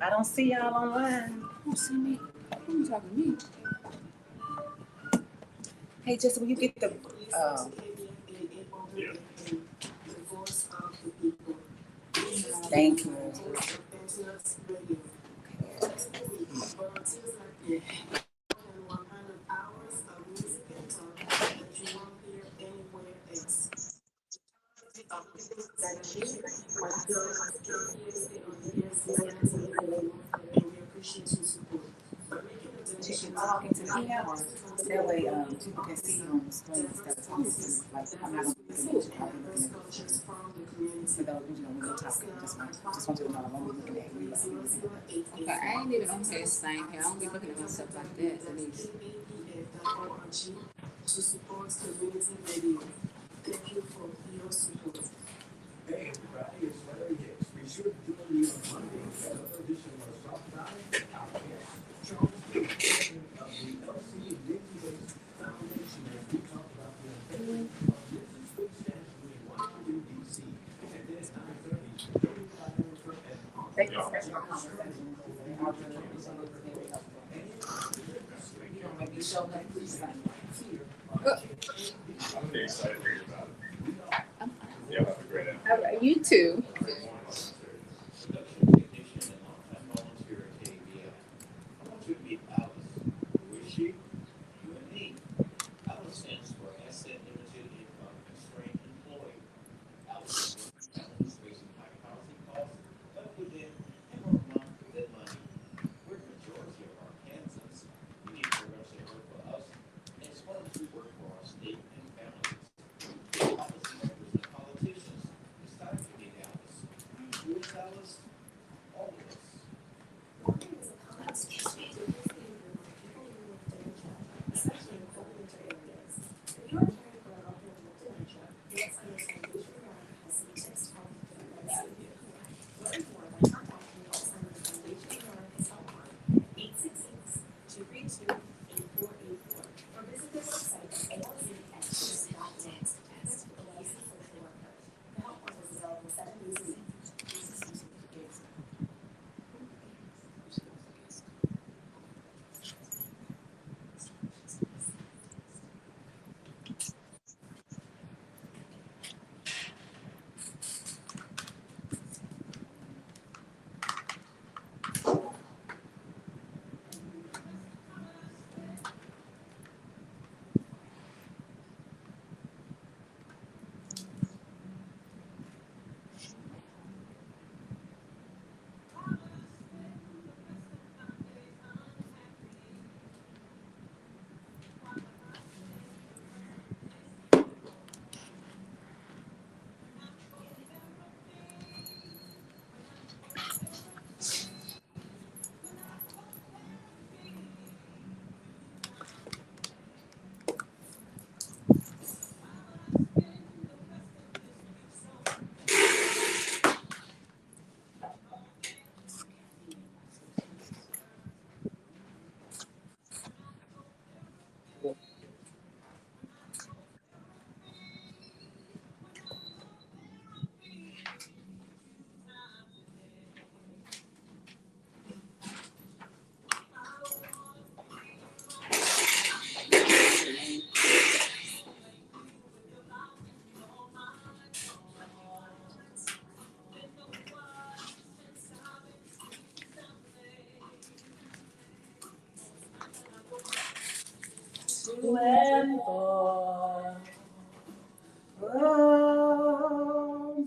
I don't see y'all online. You don't see me? Who you talking to me? Hey, Jessica, will you get the thank you. Talking to me now. That way, people can see you on the screen instead of talking to me. Like, I'm not gonna be looking at you. I'll be looking at pictures. So that, when you're talking, just want you to know I won't be looking at you. Okay, I ain't even on here same here. I don't be looking at myself like that, Denise. To support community radio. Thank you for your support. Hey, everybody, it's Larry Hicks. Be sure to join me on Monday for another edition of Southside Outcast. Charles, the president of the LC Dixie-based Foundation, as we talk about the unveiling of Mrs. Food Stamps in Washington, D.C. And then 9:30, 35 and Thank you for your conversation. Maybe show them please. I'm excited to hear about it. Yeah, have a great afternoon. All right, you too.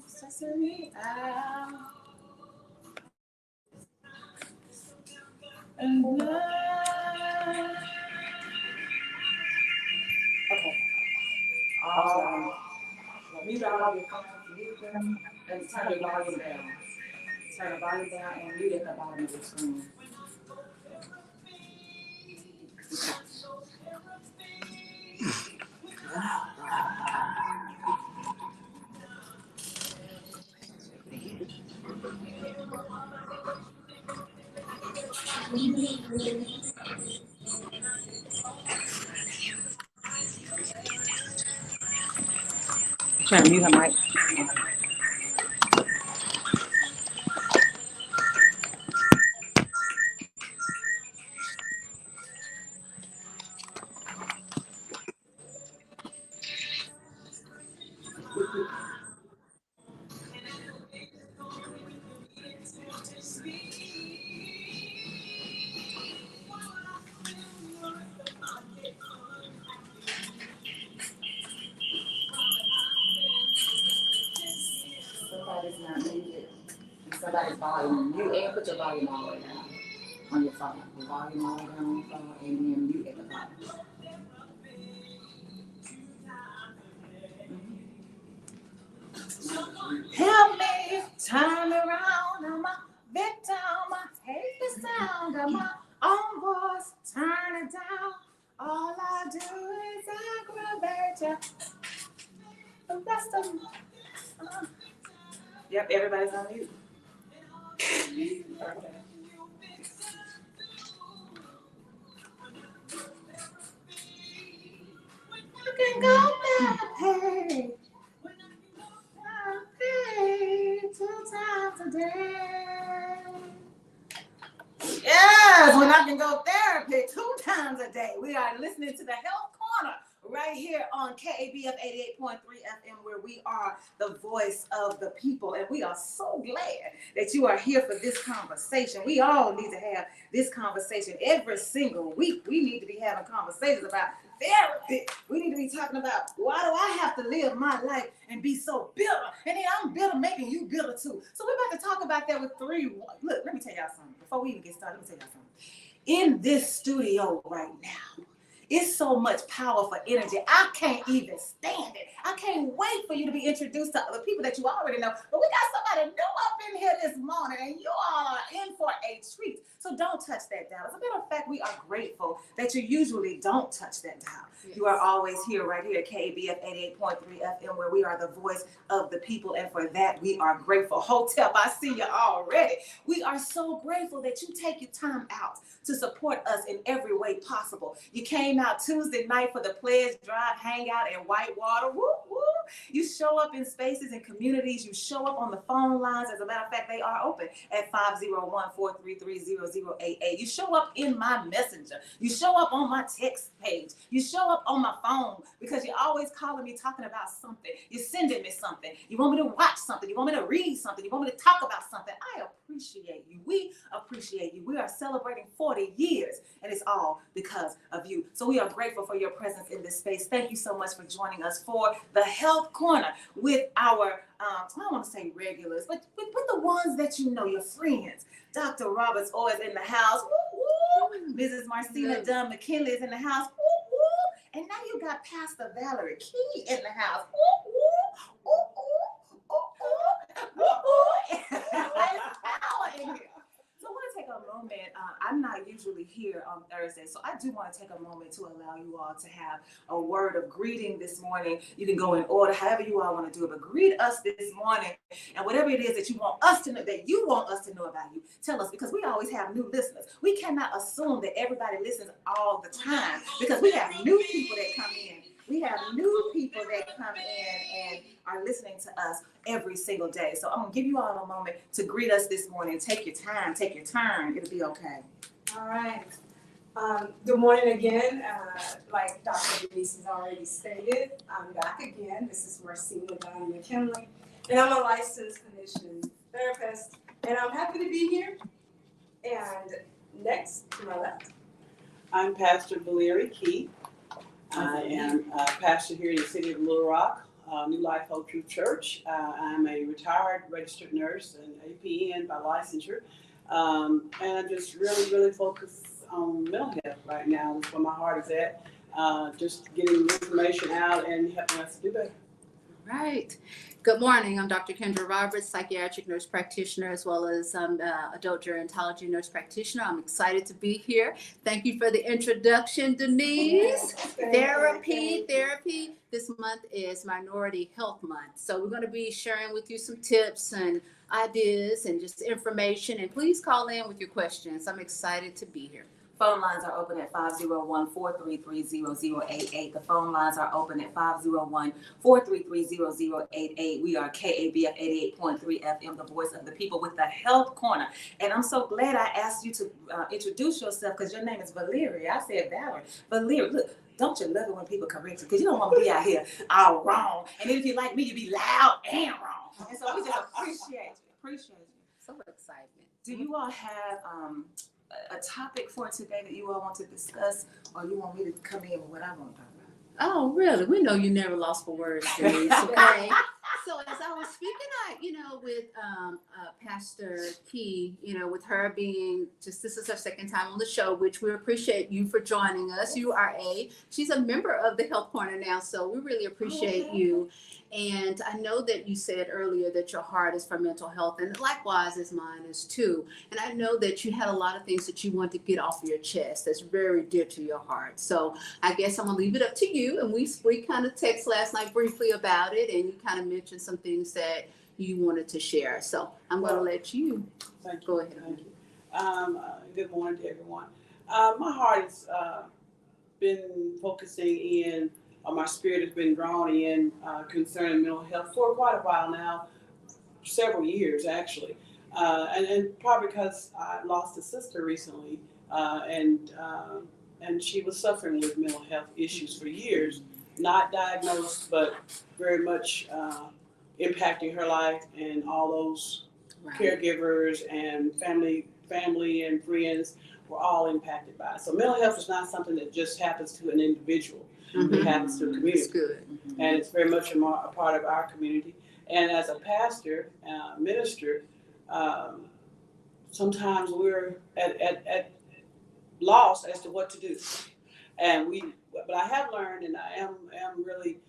Sesame out and okay. Mute all your phones, mute them, and turn the volume down. Turn the volume down and mute at the bottom of the screen. Trying to mute her mic. somebody's volume. You and put your volume all the way down on your phone. Your volume all the way down on your phone, and then mute at the bottom. Help me turn around. I'm a victim. I hate the sound of my own voice. Turn it down. All I do is aggravate you. The rest of me. Yep, everybody's on mute. Perfect. You can go therapy. Therapy 2 times a day. Yes, when I can go therapy 2 times a day. We are listening to the Health Corner right here on KABF 88.3 FM, where we are the voice of the people. And we are so glad that you are here for this conversation. We all need to have this conversation every single week. We need to be having conversations about therapy. We need to be talking about, why do I have to live my life and be so bitter? And then I'm bitter making you bitter too. So we're about to talk about that with 3. Look, let me tell y'all something. Before we even get started, let me tell y'all something. In this studio right now, it's so much powerful energy. I can't even stand it. I can't wait for you to be introduced to other people that you already know. But we got somebody new up in here this morning, and you all are in for a treat. So don't touch that dial. As a matter of fact, we are grateful that you usually don't touch that dial. Yes. You are always here right here at KABF 88.3 FM, where we are the voice of the people. And for that, we are grateful. Hotep, I see you already. We are so grateful that you take your time out to support us in every way possible. You came out Tuesday night for the Pledge Drive Hangout in Whitewater. Woo, woo. You show up in spaces and communities. You show up on the phone lines. As a matter of fact, they are open at 501-433-0088. You show up in my messenger. You show up on my text page. You show up on my phone because you're always calling me talking about something. You're sending me something. You want me to watch something. You want me to read something. You want me to talk about something. I appreciate you. We appreciate you. We are celebrating 40 years, and it's all because of you. So we are grateful for your presence in this space. Thank you so much for joining us for the Health Corner with our, I don't want to say regulars, but with the ones that you know, your friends. Dr. Roberts is in the house. Woo, woo. Mrs. Marcina McKinley is in the house. Woo, woo. And now you got Pastor Valerie Key in the house. Woo, woo. Ooh, ooh, ooh, ooh, ooh. There's power in here. So I want to take a moment. I'm not usually here on Thursday, so I do want to take a moment to allow you all to have a word of greeting this morning. You can go in order, however you all want to do it, but greet us this morning, and whatever it is that you want us to know, that you want us to know about you, tell us, because we always have new listeners. We cannot assume that everybody listens all the time, because we have new people that come in. We have new people that come in and are listening to us every single day. So I'm going to give you all a moment to greet us this morning. Take your time. Take your turn. It'll be okay. All right. Good morning again. Like Dr. Denise has already stated, I'm back again. This is Marcina McKinley, and I'm a licensed clinician therapist, and I'm happy to be here. And next, to my left. I'm Pastor Valerie Key. I am a pastor here in the city of Little Rock, New Life Hope Truth Church. I'm a retired registered nurse and APN by licensure. And I just really focus on mental health right now. That's where my heart is at. Just getting information out and helping us do better. Right. Good morning. I'm Dr. Kendra Roberts, psychiatric nurse practitioner, as well as adult gerontology nurse practitioner. I'm excited to be here. Thank you for the introduction, Denise. Therapy. This month is Minority Health Month. So we're going to be sharing with you some tips and ideas and just information. And please call in with your questions. I'm excited to be here. Phone lines are open at 501-433-0088. The phone lines are open at 501-433-0088. We are KABF 88.3 FM, the voice of the people, with the Health Corner. And I'm so glad I asked you to introduce yourself, because your name is Valerie. I said Valerie. Valerie, look, don't you love it when people correct you? Because you don't want to be out here all wrong. And then if you like me, you be loud and wrong. And so we just appreciate you. So excitement. Do you all have a topic for today that you all want to discuss, or you want me to come in with what I want to talk about? Oh, really? We know you never lost for words, Denise, okay? So as I was speaking, with Pastor Key, with her being this is her second time on the show, which we appreciate you for joining us. She's a member of the Health Corner now, so we really appreciate you. And I know that you said earlier that your heart is for mental health, and likewise as mine is too. And I know that you had a lot of things that you want to get off your chest that's very dear to your heart. So I guess I'm gonna leave it up to you. And we kind of text last night briefly about it, and you kind of mentioned some things that you wanted to share. So I'm gonna let you go ahead. Thank you. Good morning to everyone. My heart has been focusing in, or my spirit has been drawn in concerning mental health for quite a while now, several years actually. And probably because I lost a sister recently, and she was suffering with mental health issues for years, not diagnosed, but very much impacting her life, and all those caregivers and family and friends were all impacted by it. So mental health is not something that just happens to an individual. It happens to a community. It's good. And it's very much a part of our community. And as a pastor, minister, sometimes we're at loss as to what to do. But I have learned, and I am really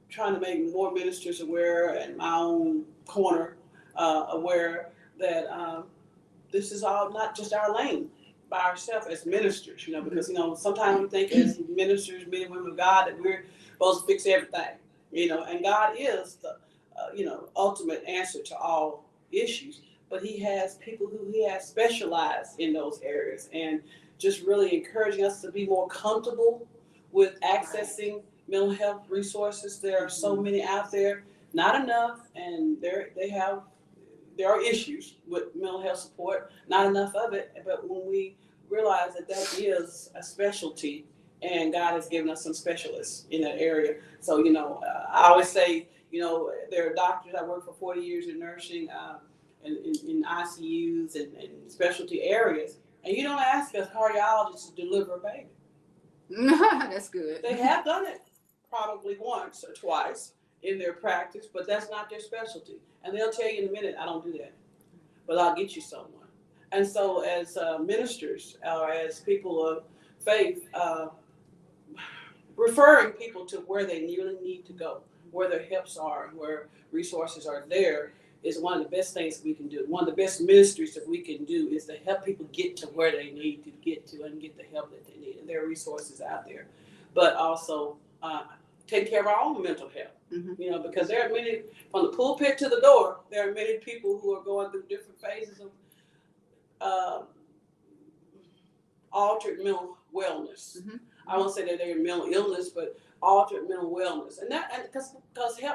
trying to make more ministers aware, and my own corner aware that this is all not just our lane by ourselves as ministers, because sometimes we think as ministers, men and women of God, that we're supposed to fix everything, and God is the ultimate answer to all issues. But He has people who He has specialized in those areas, and just really encouraging us to be more comfortable with accessing mental health resources. There are so many out there, not enough, and there are issues with mental health support, not enough of it. But when we realize that is a specialty, and God has given us some specialists in that area. So, I always say, there are doctors. I worked for 40 years in nursing, in ICUs and specialty areas. And you don't ask a cardiologist to deliver a baby. That's good. They have done it probably once or twice in their practice, but that's not their specialty. And they'll tell you in a minute, I don't do that, but I'll get you someone. And so as ministers or as people of faith, referring people to where they really need to go, where their helps are, and where resources are there, is one of the best things we can do. One of the best ministries that we can do is to help people get to where they need to get to and get the help that they need. And there are resources out there. But also take care of our own mental health, because there are many, from the pulpit to the door, there are many people who are going through different phases of altered mental wellness. I won't say that they're in mental illness, but altered mental wellness, and because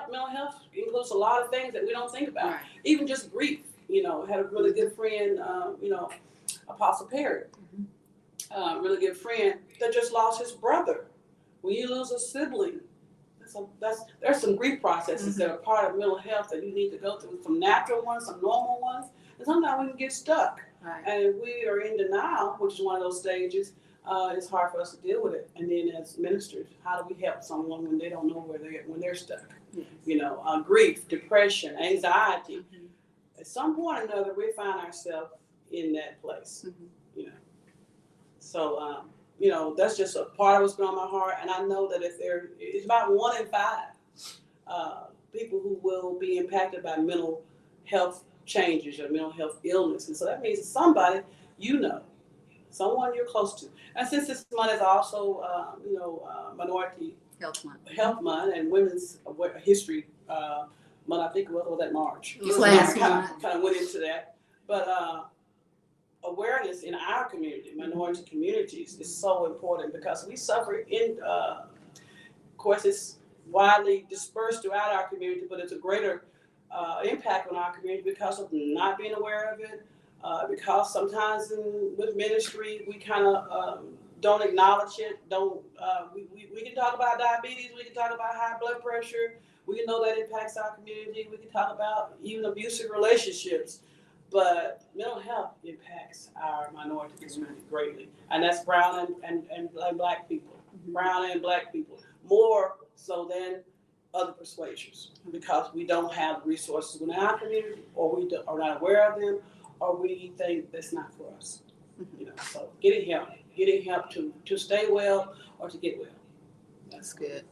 mental health includes a lot of things that we don't think about, even just grief. Had a really good friend, Apostle Perry, really good friend that just lost his brother. When you lose a sibling, there's some grief processes that are part of mental health that you need to go through. Some natural ones, some normal ones, and sometimes we can get stuck. And if we are in denial, which is one of those stages, it's hard for us to deal with it. And then as ministers, how do we help someone when they don't know when they're stuck? Grief, depression, anxiety. At some point or another, we find ourselves in that place. So, that's just a part of what's been on my heart. And I know that it's about 1 in 5 people who will be impacted by mental health changes or mental health illness. And so that means somebody, someone you're close to. And since this month is also, Minority Health Month and Women's History Month, I think was that March. It was last month. Kind of went into that. But awareness in our community, minority communities, is so important because we suffer of course, it's widely dispersed throughout our community, but it's a greater impact on our community because of not being aware of it. Because sometimes with ministry, we kind of don't acknowledge it. We can talk about diabetes. We can talk about high blood pressure. We can know that impacts our community. We can talk about even abusive relationships. But mental health impacts our minority community greatly. And that's brown and black people. Brown and black people. More so than other persuasions because we don't have resources in our community, or we are not aware of them, or we think that's not for us. You know, so getting help to stay well or to get well. That's good.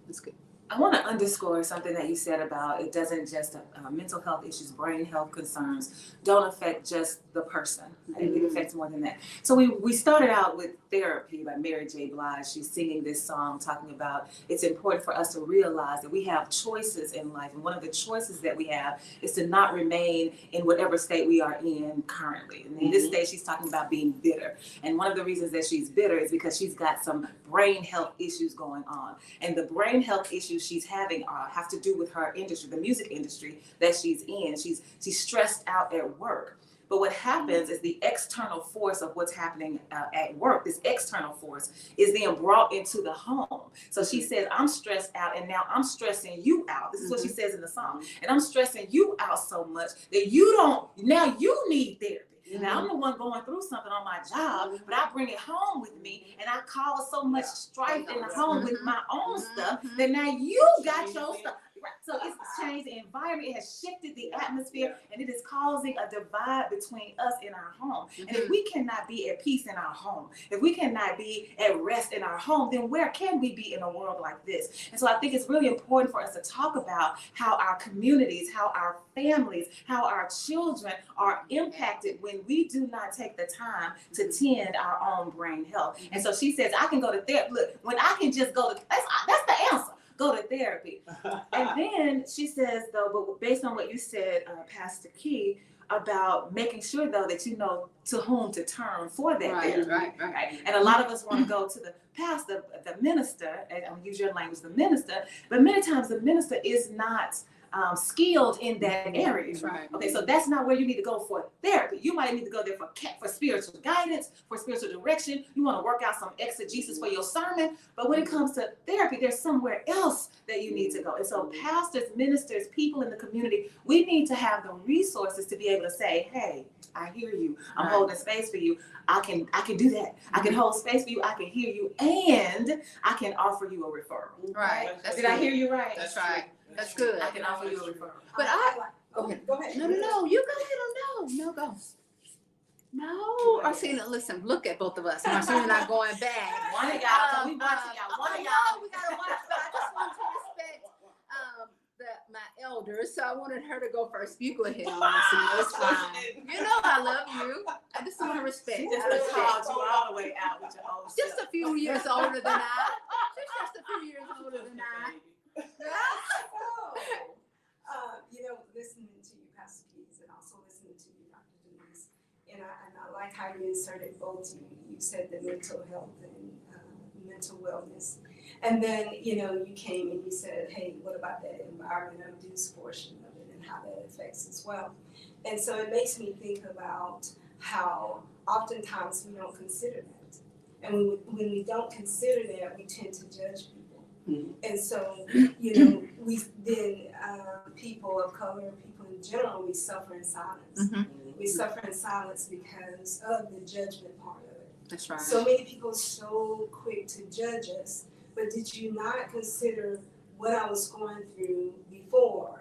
That's good. I want to underscore something that you said about it doesn't just mental health issues, brain health concerns don't affect just the person. It affects more than that. So we started out with Therapy by Mary J. Blige. She's singing this song talking about it's important for us to realize that we have choices in life. And one of the choices that we have is to not remain in whatever state we are in currently. And in this state, she's talking about being bitter. And one of the reasons that she's bitter is because she's got some brain health issues going on. And the brain health issues she's having have to do with her industry, the music industry that she's in. She's stressed out at work. But what happens is the external force of what's happening at work, this external force, is then brought into the home. So she says, I'm stressed out and now I'm stressing you out. This is what she says in the song. And I'm stressing you out so much that now you need therapy. Now I'm the one going through something on my job, but I bring it home with me and I cause so much strife in the home with my own stuff that now you got your stuff. So it's changed the environment, it has shifted the atmosphere, and it is causing a divide between us in our home. And if we cannot be at peace in our home, if we cannot be at rest in our home, then where can we be in a world like this? And so I think it's really important for us to talk about how our communities, how our families, how our children are impacted when we do not take the time to tend our own brain health. And so she says, I can go to therapy. Look, when I can just go to, that's the answer. Go to therapy. And then she says, though, but based on what you said, Pastor Key, about making sure, though, that you know to whom to turn for that therapy. Right. And a lot of us want to go to the pastor, the minister, and I'll use your language, the minister, but many times the minister is not skilled in that area. Right. Okay, so that's not where you need to go for therapy. You might need to go there for spiritual guidance, for spiritual direction. You want to work out some exegesis for your sermon. But when it comes to therapy, there's somewhere else that you need to go. And so pastors, ministers, people in the community, we need to have the resources to be able to say, hey, I hear you. I'm holding space for you. I can do that. I can hold space for you. I can hear you. And I can offer you a referral. Right. Did I hear you right? That's right. That's good. I can offer you a referral. But Go ahead. No, you go ahead. No, go. No, Marcina, listen, look at both of us. Marcina and I going back. One of y'all, we watching y'all. One of y'all. We gotta watch, but I just want to respect my elders, so I wanted her to go first. You go ahead, Marcina. It's fine. You know I love you. I just want to respect. She just called you all the way out with your old Just self. a few years older than I. Just a few years older than I. Listening to you, Pastor Keys, and also listening to you, Dr. Denise, and I like how you inserted both. You said the mental health and mental wellness, and then you came and you said, hey, what about that environmental abuse portion of it and how that affects as well? And so it makes me think about how oftentimes we don't consider that, and when we don't consider that, we tend to judge people. And so, we then people of color, people in general, we suffer in silence. We suffer in silence because of the judgment part of it. That's right. So many people are so quick to judge us, but did you not consider what I was going through before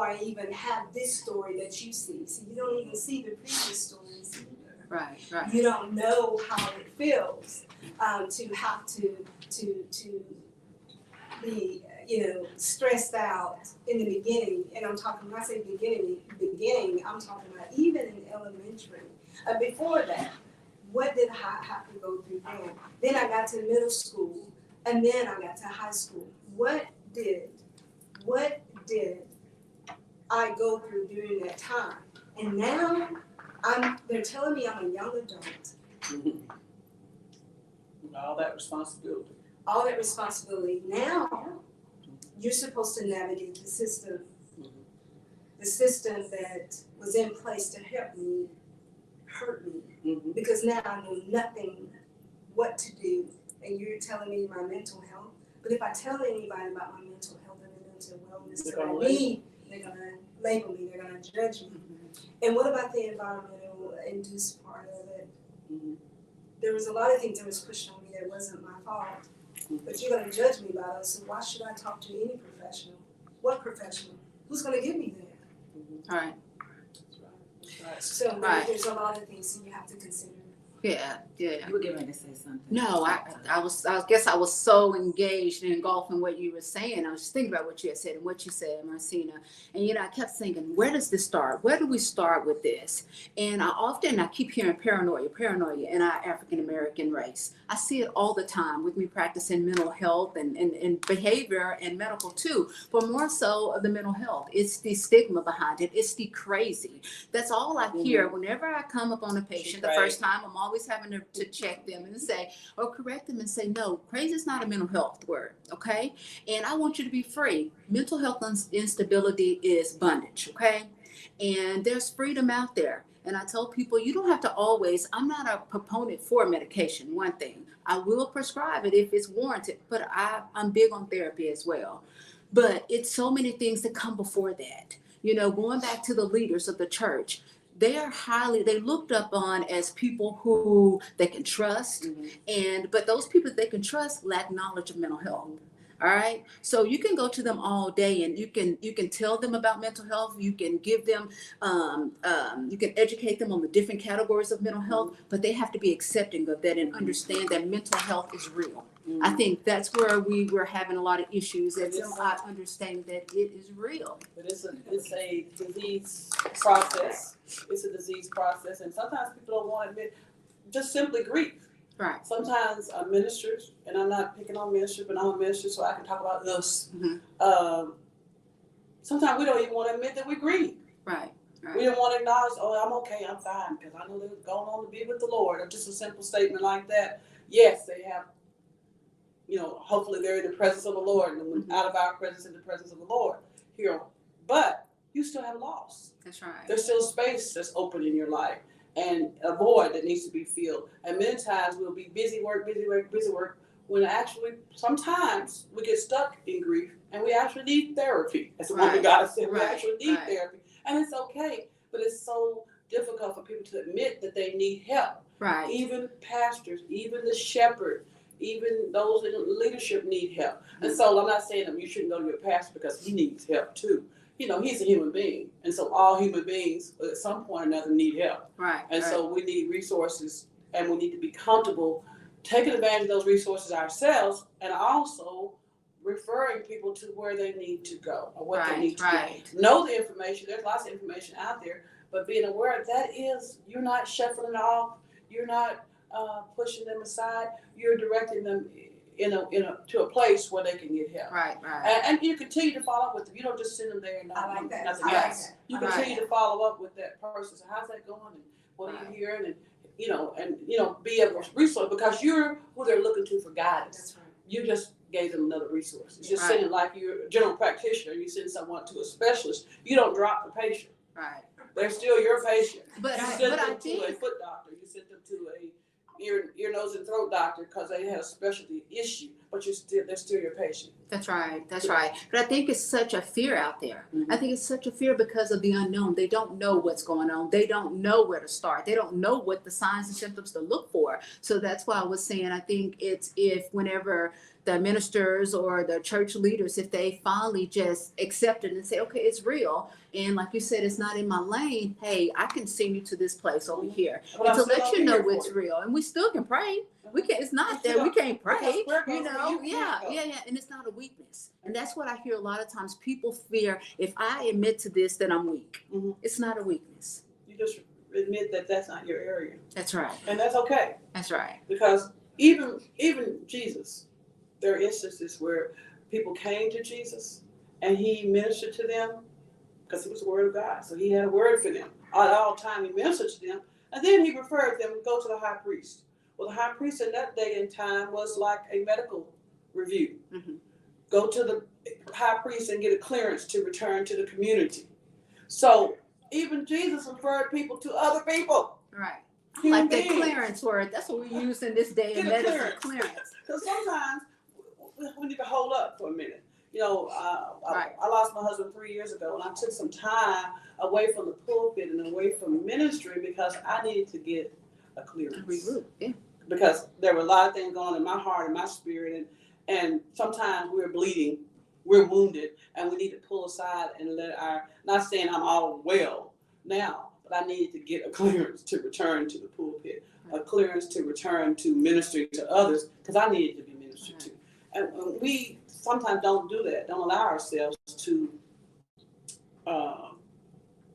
I even have this story that you see? So you don't even see the previous stories either. Right. You don't know how it feels to have to be, stressed out in the beginning. And I'm talking, when I say beginning, I'm talking about even in elementary. Before that, what did I have to go through then? Then I got to middle school, and then I got to high school. What did I go through during that time? And now they're telling me I'm a young adult. All that responsibility. All that responsibility. Now, you're supposed to navigate the system that was in place to help me, hurt me, because now I know nothing what to do, and you're telling me my mental health. But if I tell anybody about my mental health and the mental wellness that I need, they're gonna label me, they're gonna judge me. And what about the environmental induced part of it? There was a lot of things that was pushed on me that wasn't my fault. But you're gonna judge me by those, so why should I talk to any professional? What professional? Who's gonna get me there? All right. So Right. there's a lot of things you have to consider. Yeah. You were getting ready to say something. No, I guess I was so engaged and engulfed in what you were saying. I was just thinking about what you had said and what you said, Marcina. And I kept thinking, where does this start? Where do we start with this? And I keep hearing paranoia in our African American race. I see it all the time with me practicing mental health and behavior and medical too, but more so of the mental health. It's the stigma behind it. It's the crazy. That's all I hear whenever I come up on a patient. The first time, I'm always having to check them and say, or correct them and say, no, crazy is not a mental health word, okay? And I want you to be free. Mental health instability is bondage, okay? And there's freedom out there. And I tell people, you don't have to always, I'm not a proponent for medication, one thing. I will prescribe it if it's warranted, but I'm big on therapy as well. But it's so many things that come before that. Going back to the leaders of the church, they looked up on as people who they can trust, but those people that they can trust lack knowledge of mental health. All right. So you can go to them all day and you can tell them about mental health. You can give them, you can educate them on the different categories of mental health, but they have to be accepting of that and understand that mental health is real. I think that's where we were having a lot of issues, and not understanding that it is real. But it's a disease process. It's a disease process, and sometimes people don't want to admit just simply grief. Right. Sometimes ministers, and I'm not picking on ministers, but I'm a minister, so I can talk about us. Sometimes we don't even want to admit that we grieve. Right. We don't want to acknowledge, oh, I'm okay, I'm fine, because I know they're going on to be with the Lord. Or just a simple statement like that. Yes, they have, hopefully they're in the presence of the Lord, and out of our presence, in the presence of the Lord. But you still have loss. That's right. There's still space that's open in your life, and a void that needs to be filled. And many times we'll be busy work, when actually sometimes we get stuck in grief and we actually need therapy. As the woman of God said, we actually need therapy. And it's okay, but it's so difficult for people to admit that they need help. Right. Even pastors, even the shepherd, even those in leadership need help. And so I'm not saying that you shouldn't go to your pastor because he needs help too. He's a human being. And so all human beings at some point or another need help. Right. And so we need resources, and we need to be comfortable taking advantage of those resources ourselves, and also referring people to where they need to go or what they need to do. Know the information. There's lots of information out there, but being aware that you're not shuffling off. You're not pushing them aside. You're directing them to a place where they can get help. Right. And you continue to follow up with them. You don't just send them there and not do nothing else. You continue to follow up with that person. So how's that going? And what are you hearing? And be a resource, because you're who they're looking to for guidance. That's right. You just gave them another resource. It's just sending, like you're a general practitioner, you send someone to a specialist. You don't drop the patient. Right. They're still your patient. But you send them to a foot doctor. You send them to a ear, nose, and throat doctor because they have a specialty issue, but they're still your patient. That's right. But I think it's such a fear out there. I think it's such a fear because of the unknown. They don't know what's going on. They don't know where to start. They don't know what the signs and symptoms to look for. So that's why I was saying, I think it's whenever the ministers or the church leaders, if they finally just accept it and say, okay, it's real. And like you said, it's not in my lane. Hey, I can send you to this place over here. And to let you know it's real. And we still can pray. We can't, it's not that we can't pray, yeah. And it's not a weakness. And that's what I hear a lot of times. People fear, if I admit to this, then I'm weak. It's not a weakness. You just admit that that's not your area. That's right. And that's okay. That's right. Because even Jesus, there are instances where people came to Jesus and he ministered to them because it was the word of God. So he had a word for them. At all time he ministered to them. And then he referred them to go to the high priest. Well, the high priest in that day and time was like a medical review. Go to the high priest and get a clearance to return to the community. So even Jesus referred people to other people. Right. Like the clearance word. That's what we use in this day of medicine, clearance. Because sometimes we need to hold up for a minute. I lost my husband 3 years ago, and I took some time away from the pulpit and away from ministry because I needed to get a clearance. Regroup, yeah. Because there were a lot of things going on in my heart and my spirit, And sometimes we're bleeding, we're wounded, and we need to pull aside and let not saying I'm all well now, but I need to get a clearance to return to the pulpit, a clearance to return to ministering to others, because I needed to be ministered to. And we sometimes don't do that, don't allow ourselves to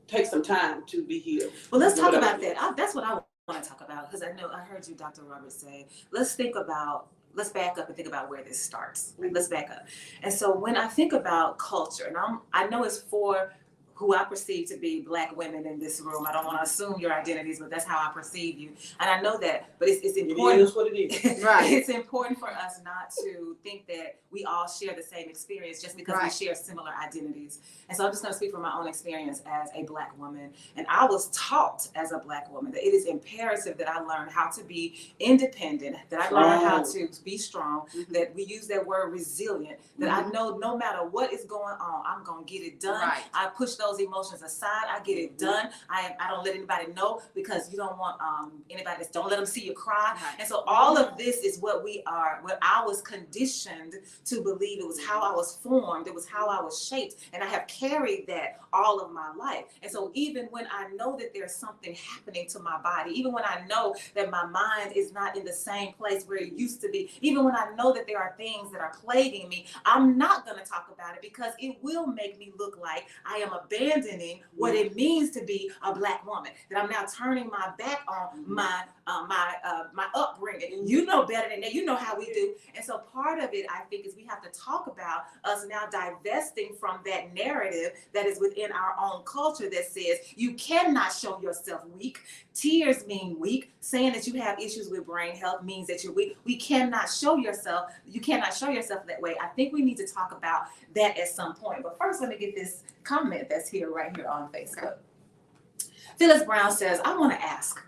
take some time to be healed. Well, let's talk about that. That's what I want to talk about, because I know I heard you, Dr. Roberts, say, let's back up and think about where this starts. Right? Let's back up. And so when I think about culture, and I know it's for who I perceive to be Black women in this room. I don't want to assume your identities, but that's how I perceive you. And I know that, but it's important. It is what it is. Right. It's important for us not to think that we all share the same experience just because we share similar identities. And so I'm just going to speak from my own experience as a Black woman. And I was taught as a Black woman that it is imperative that I learn how to be independent, that I learn how to be strong, that we use that word resilient, that I know no matter what is going on, I'm going to get it done. Right. I push those emotions aside. I get it done. I don't let anybody know, because you don't want anybody to, don't let them see you cry. Right. And so all of this is what we are, what I was conditioned to believe. It was how I was formed. It was how I was shaped. And I have carried that all of my life. And so even when I know that there's something happening to my body, even when I know that my mind is not in the same place where it used to be, even when I know that there are things that are plaguing me, I'm not going to talk about it, because it will make me look like I am abandoning what it means to be a Black woman, that I'm now turning my back on my upbringing. You know better than that. You know how we do. And so part of it, I think, is we have to talk about us now divesting from that narrative that is within our own culture that says you cannot show yourself weak. Tears mean weak. Saying that you have issues with brain health means that you're weak. You cannot show yourself that way. I think we need to talk about that at some point. But first, let me get this comment that's right here on Facebook. Phyllis Brown says, I want to ask,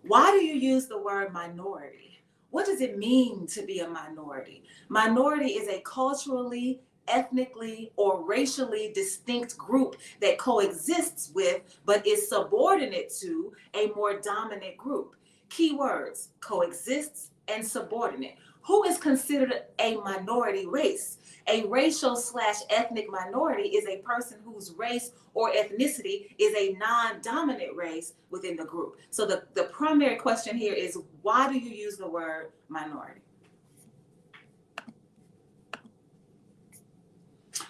why do you use the word minority? What does it mean to be a minority? Minority is a culturally, ethnically, or racially distinct group that coexists with, but is subordinate to, a more dominant group. Keywords: coexists and subordinate. Who is considered a minority race? A racial/ethnic minority is a person whose race or ethnicity is a non-dominant race within the group. So the primary question here is, why do you use the word minority?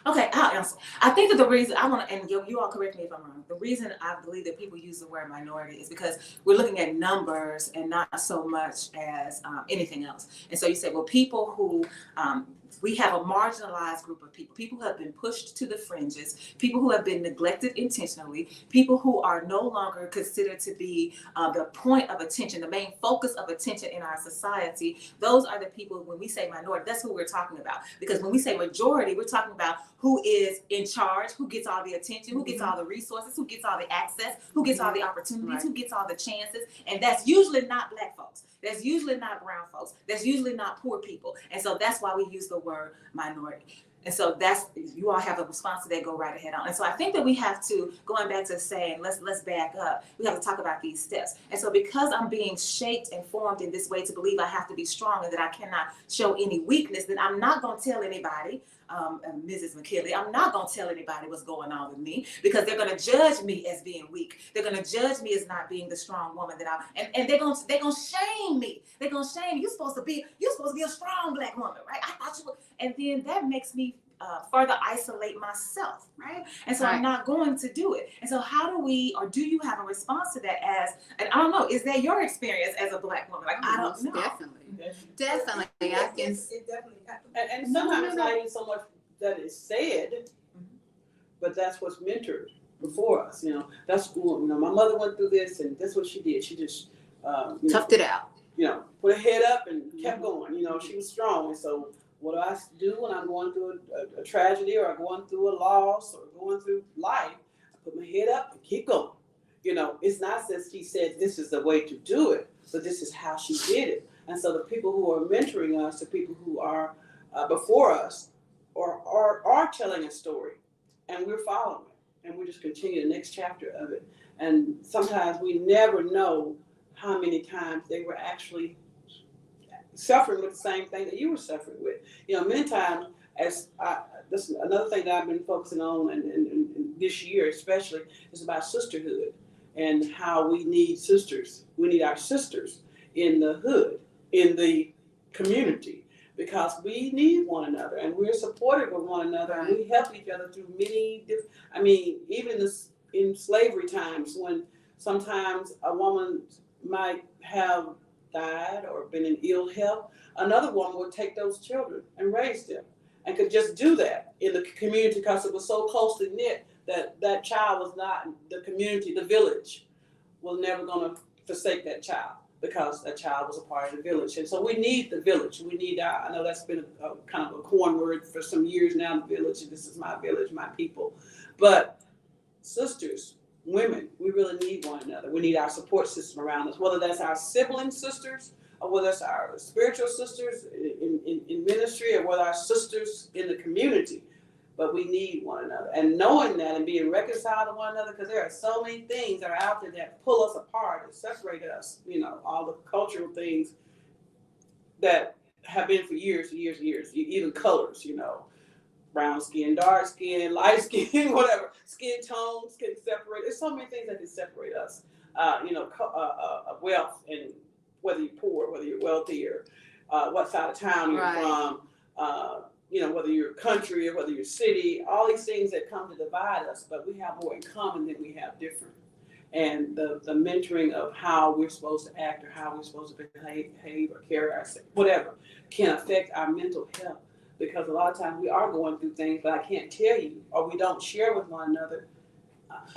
Okay, I'll answer. I think that the reason I want to, and you all correct me if I'm wrong, the reason I believe that people use the word minority is because we're looking at numbers and not so much as anything else. And so you say, well, people who, we have a marginalized group of people who have been pushed to the fringes, people who have been neglected intentionally, people who are no longer considered to be the point of attention, the main focus of attention in our society. Those are the people, when we say minority, that's who we're talking about. Because when we say majority, we're talking about who is in charge, who gets all the attention, who gets all the resources, who gets all the access, who gets all the opportunities, who gets all the chances. And that's usually not Black folks. That's usually not brown folks. That's usually not poor people. And so that's why we use the word minority. And so that's, you all have a response to that, go right ahead on. And so I think that we have to, going back to saying, let's back up, we have to talk about these steps. And so because I'm being shaped and formed in this way to believe I have to be strong and that I cannot show any weakness, then I'm not going to tell anybody, Mrs. McKinley, I'm not going to tell anybody what's going on with me, because they're going to judge me as being weak. They're going to judge me as not being the strong woman that and they're going to shame me. They're going to shame me. You're supposed to be a strong Black woman, right? I thought you were. And then that makes me further isolate myself, right? And so I'm not going to do it. And so how do we, or do you have a response to that as, and I don't know, is that your experience as a Black woman? Like, I don't know. Definitely. It definitely happens. And sometimes it's not even so much that it's said, but that's what's mentored before us. You know, that's school. You know, my mother went through this, and that's what she did. She just toughed it out. You know, put her head up and kept going. You know, she was strong. And so, what do I do when I'm going through a tragedy, or I'm going through a loss, or going through life? I put my head up and keep going. You know, it's not that she said this is the way to do it, but this is how she did it. And so the people who are mentoring us, the people who are before us, are telling a story, and we're following it, and we just continue the next chapter of it. And sometimes we never know how many times they were actually suffering with the same thing that you were suffering with. You know, many times, this is another thing that I've been focusing on, and this year especially, is about sisterhood and how we need sisters. We need our sisters in the hood, in the community, because we need one another and we're supportive of one another and we help each other through many different. I mean, even in slavery times, when sometimes a woman might have died or been in ill health, another woman would take those children and raise them, and could just do that in the community because it was so closely knit that that child was not, the community, the village was never going to forsake that child, because that child was a part of the village. And so we need the village. We need our, I know that's been a kind of a corn word for some years now, the village, this is my village, my people. But sisters, women, we really need one another. We need our support system around us, whether that's our sibling sisters, or whether it's our spiritual sisters in ministry, or whether our sisters in the community. But we need one another. And knowing that and being reconciled to one another, because there are so many things that are out there that pull us apart and separate us, you know, all the cultural things that have been for years and years and years, even colors, you know, brown skin, dark skin, light skin, whatever, skin tones can separate. There's so many things that can separate us, you know, wealth, and whether you're poor, whether you're wealthy, or what side of town you're from, you know, whether you're country or whether you're city, all these things that come to divide us, but we have more in common than we have different. And the mentoring of how we're supposed to act, or how we're supposed to behave or carry ourselves, whatever, can affect our mental health. Because a lot of times we are going through things, but I can't tell you, or we don't share with one another.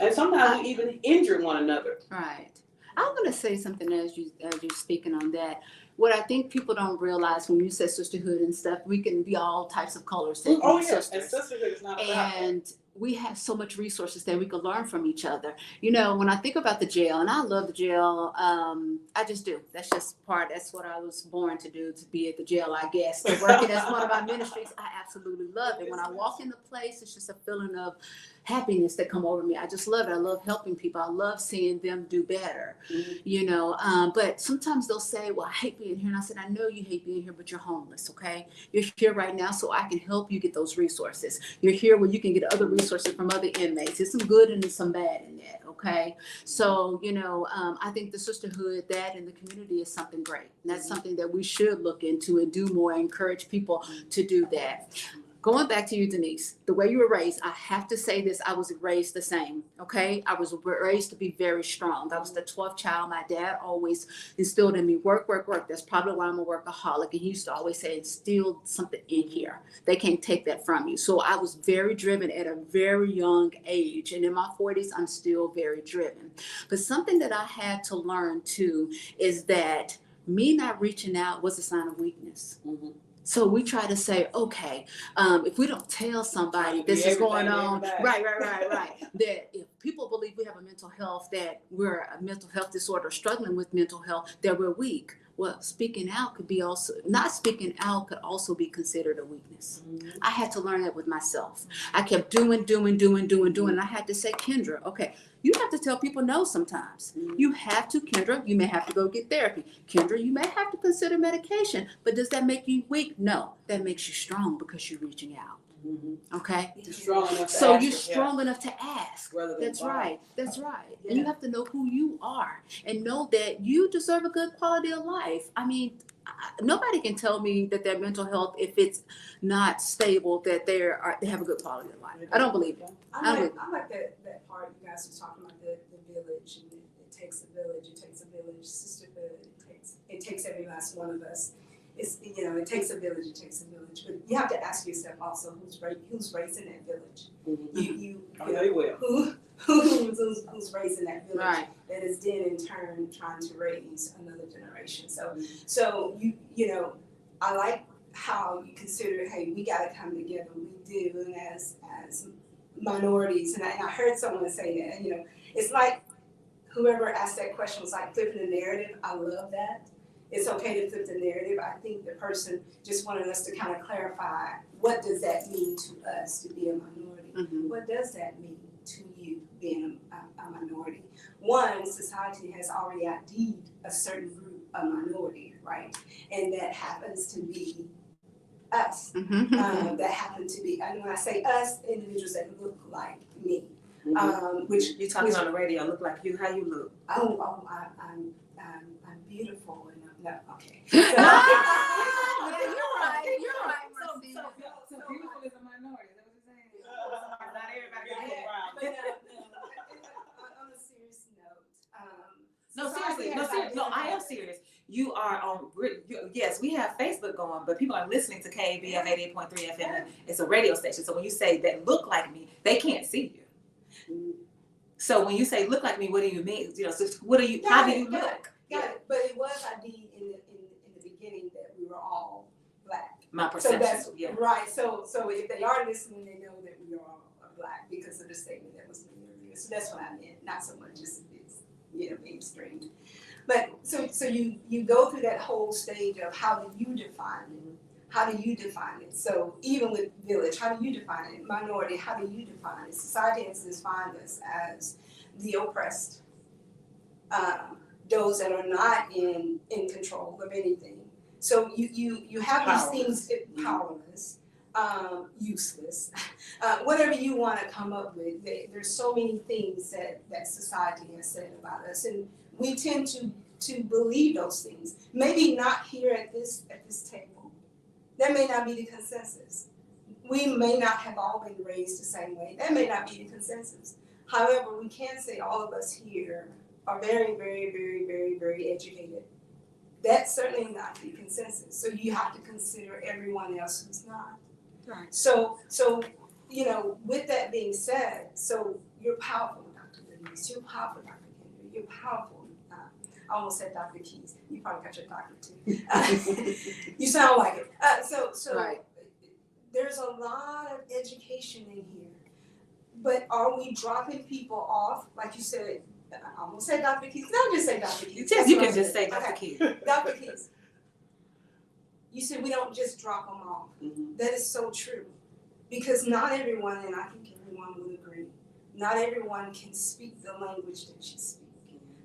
And sometimes we even injure one another. Right. I'm going to say something as you're speaking on that. What I think people don't realize when you say sisterhood and stuff, we can be all types of colors. Oh, yes, and sisterhood is not about and we have so much resources that we can learn from each other. You know, when I think about the jail, and I love the jail, I just do. That's what I was born to do, to be at the jail, I guess. To working as one of our ministries, I absolutely love it. When I walk in the place, it's just a feeling of happiness that come over me. I just love it. I love helping people. I love seeing them do better, you know. But sometimes they'll say, well, I hate being here. And I said, I know you hate being here, but you're homeless, okay? You're here right now so I can help you get those resources. You're here where you can get other resources from other inmates. There's some good and there's some bad in that, okay? So, you know, I think the sisterhood, that in the community is something great. And that's something that we should look into and do more, encourage people to do that. Going back to you, Denise, the way you were raised, I have to say this, I was raised the same, okay? I was raised to be very strong. I was the 12th child. My dad always instilled in me, work, work, work. That's probably why I'm a workaholic. And he used to always say, instill something in here. They can't take that from you. So I was very driven at a very young age. And in my 40s, I'm still very driven. But something that I had to learn too is that me not reaching out was a sign of weakness. So we try to say, okay, if we don't tell somebody this is going on, right. That if people believe we have a mental health, that we're a mental health disorder, struggling with mental health, that we're weak. Well, speaking out could be also, not speaking out could also be considered a weakness. I had to learn that with myself. I kept doing. And I had to say, Kendra, okay, you have to tell people no sometimes. You have to, Kendra, you may have to go get therapy. Kendra, you may have to consider medication, but does that make you weak? No, that makes you strong because you're reaching out. Okay? You're strong enough to so ask you're strong enough to ask. That's right. Yeah. And you have to know who you are and know that you deserve a good quality of life. I mean, nobody can tell me that their mental health, if it's not stable, that they have a good quality of life. I don't believe it. I like that part you guys were talking about, the village, and it takes a village, sisterhood, it takes every last one of us. It's, you know, it takes a village, but you have to ask yourself also who's raising that village. Who's raising that village that is then in turn trying to raise another generation. So you know, I like how you consider, hey, we got to come together. We do, and as minorities, and I heard someone say that, you know, it's like whoever asked that question was like flipping the narrative. I love that. It's okay to flip the narrative. I think the person just wanted us to kind of clarify, what does that mean to us to be a minority? What does that mean to you being a minority? One, society has already ID'd a certain group a minority, right? And that happens to be us. Mhm. That happen to be, and when I say us, individuals that look like me. Mhm. Which You talking on the radio, look like you, how you look? I'm beautiful and I'm no, okay. Ah, yeah, you're right, Marcina. So beautiful is a minority, is that what you're saying? Not everybody got hair. But on a serious note, No, society seriously, has no, I am identified- serious. You are on, yes, we have Facebook going, but people are listening to KBF 88.3 FM. It's a radio station. So when you say that look like me, they can't see you. So when you say look like me, what do you mean? You know, so what do you, how do you look? Got it. But it was ID in the beginning that we were all Black. My So perception, that's yeah. right. So if they are listening, they know that we are all Black because of the statement that was made earlier. So that's what I meant. Not so much just it's mainstreamed. But so you go through that whole stage of how do you define it? How do you define it? So even with village, how do you define it? Minority, how do you define it? Society has defined us as the oppressed, those that are not in control of anything. So you have these things, powerless, useless, whatever you want to come up with. There's so many things that society has said about us, and we tend to believe those things. Maybe not here at this table. That may not be the consensus. We may not have all been raised the same way. That may not be the consensus. However, we can say all of us here are very, very, very, very, very educated. That's certainly not the consensus. So you have to consider everyone else who's not. Right. So with that being said, so you're powerful, Dr. Denise. You're powerful, Dr. Kendra. You're powerful. I almost said Dr. Keys. You probably got your doctor too. You sound like it. So Right. there's a lot of education in here. But are we dropping people off? Like you said, I almost said Dr. Keys. Can I just say Dr. Keys? You can just say Dr. Keys. Dr. Keys. You said we don't just drop them off. Mhm. That is so true. Because not everyone, and I think everyone would agree, not everyone can speak the language that you speak.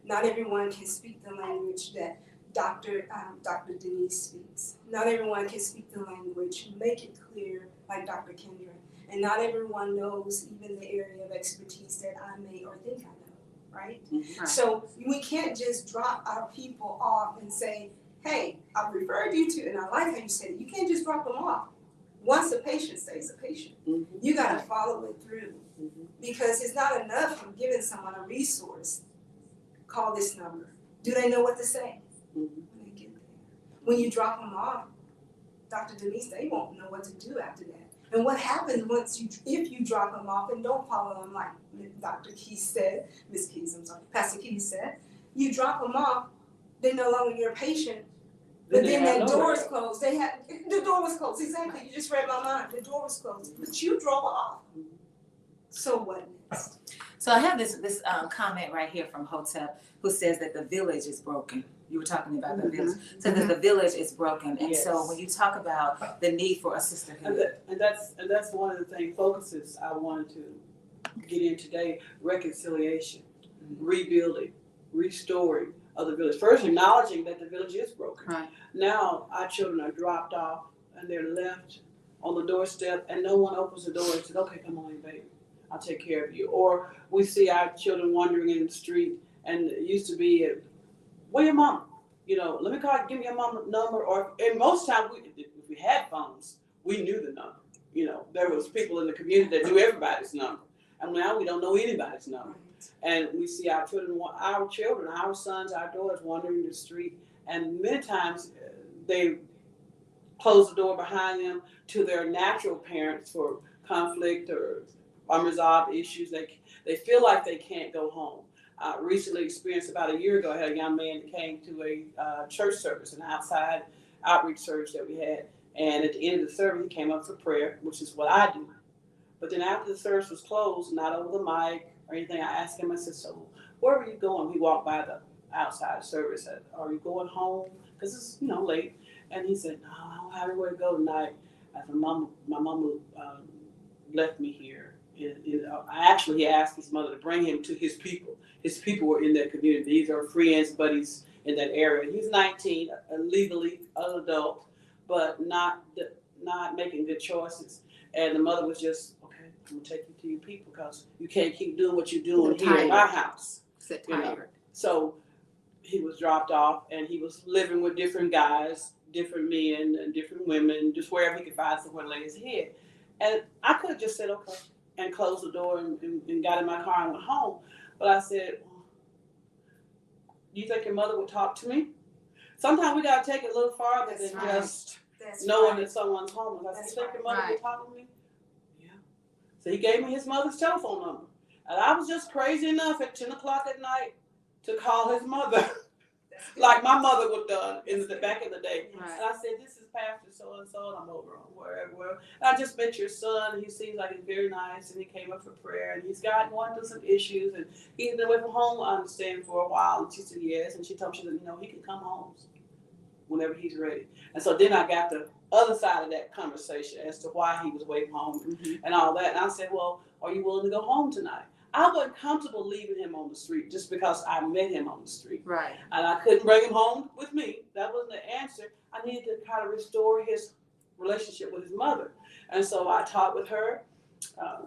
Not everyone can speak the language that Dr. Denise speaks. Not everyone can speak the language, make it clear like Dr. Kendra. And not everyone knows even the area of expertise that I may or think I know, right? Mhm. Right. So we can't just drop our people off and say, hey, I referred you to, and I like how you said it, you can't just drop them off. Once a patient stays a patient, Mhm. you gotta follow it through. Mhm. Because it's not enough from giving someone a resource. Call this number. Do they know what to say Mhm. when they get there? When you drop them off, Dr. Denise, they won't know what to do after that. And what happens if you drop them off and don't follow them like Dr. Keys said, Pastor Keys said, you drop them off, they're no longer your patient, but then that door is closed. The door was closed, exactly, you just read my mind, the door was closed, but you drove off. So what next? So I have this comment right here from Hotep who says that the village is broken. You were talking about the village. So that the village is broken. And so Yes. when you talk about the need for a sisterhood. And that's one of the focuses I wanted to get in today, reconciliation, rebuilding, restoring of the village. First, acknowledging that the village is broken. Right. Now our children are dropped off and they're left on the doorstep and no one opens the door and says, okay, come on in, baby, I'll take care of you. Or we see our children wandering in the street and it used to be, where your mama? You know, let me call you, give me your mama number. Or and most times if we had phones, we knew the number. You know, there was people in the community that knew everybody's number. And now we don't know anybody's number. And we see our children, our sons, our daughters wandering the street. And many times they close the door behind them to their natural parents for conflict or unresolved issues. They feel like they can't go home. Recently experienced about a year ago, I had a young man that came to a church service, an outside outreach service that we had. And at the end of the service, he came up for prayer, which is what I do. But then after the service was closed, not over the mic or anything, I asked him, I said, so where were you going? We walked by the outside service. I said, are you going home? Because it's, late. And he said, no, I don't have anywhere to go tonight. I said, my mama left me here. He asked his mother to bring him to his people. His people were in that community. These are friends, buddies, in that area. He's 19, legally an adult, but not making good choices. And the mother was just, okay, I'm gonna take you to your people because you can't keep doing what you're doing here in my house. You know? So he was dropped off, and he was living with different guys, different men, and different women, just wherever he could find somewhere to lay his head. And I could have just said, okay, and closed the door and got in my car and went home. But I said, do you think your mother would talk to me? Sometimes we gotta take it a little farther than just knowing that someone's home. I said, you think your mother would talk to me? Yeah. So he gave me his mother's telephone number. And I was just crazy enough at 10 o'clock at night to call his mother. Like my mother would have done in the back in the day. Right. And I said, this is Pastor so-and-so, and I'm over on wherever. I just met your son. He seems like he's very nice, and he came up for prayer, and he's got going through some issues, and he's been away from home, I understand, for a while. And she said, yes. And she told me, you know, he can come home whenever he's ready. And so then I got the other side of that conversation as to why he was away from home and all that. And I said, well, are you willing to go home tonight? I wasn't comfortable leaving him on the street just because I met him on the street. Right. And I couldn't bring him home with me. That wasn't the answer. I needed to kind of restore his relationship with his mother. And so I talked with her.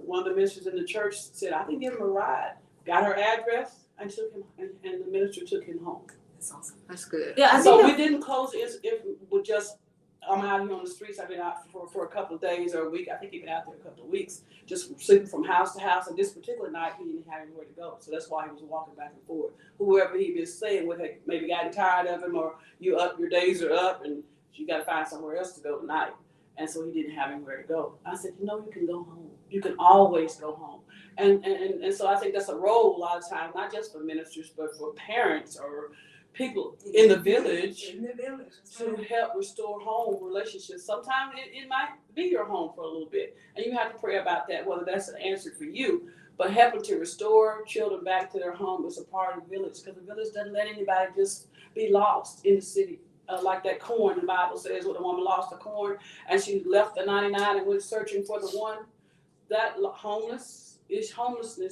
One of the ministers in the church said, I can give him a ride. Got her address and took him, and the minister took him home. That's awesome. That's good. Yeah. So we didn't close it with just, I'm out here on the streets. I've been out for a couple of days or a week. I think he's been out there a couple of weeks, just sleeping from house to house. And this particular night, he didn't have anywhere to go. So that's why he was walking back and forth. Whoever he been staying with had maybe gotten tired of him, or your days are up and you got to find somewhere else to go tonight. And so he didn't have anywhere to go. I said, you can go home. You can always go home. And so I think that's a role a lot of times, not just for ministers, but for parents or people in the village to help restore home relationships. Sometimes it might be your home for a little bit, and you have to pray about that, whether that's an answer for you. But helping to restore children back to their home is a part of the village, because the village doesn't let anybody just be lost in the city. Like that corn, the Bible says, when a woman lost the corn and she left the 99 and went searching for the one. That homelessness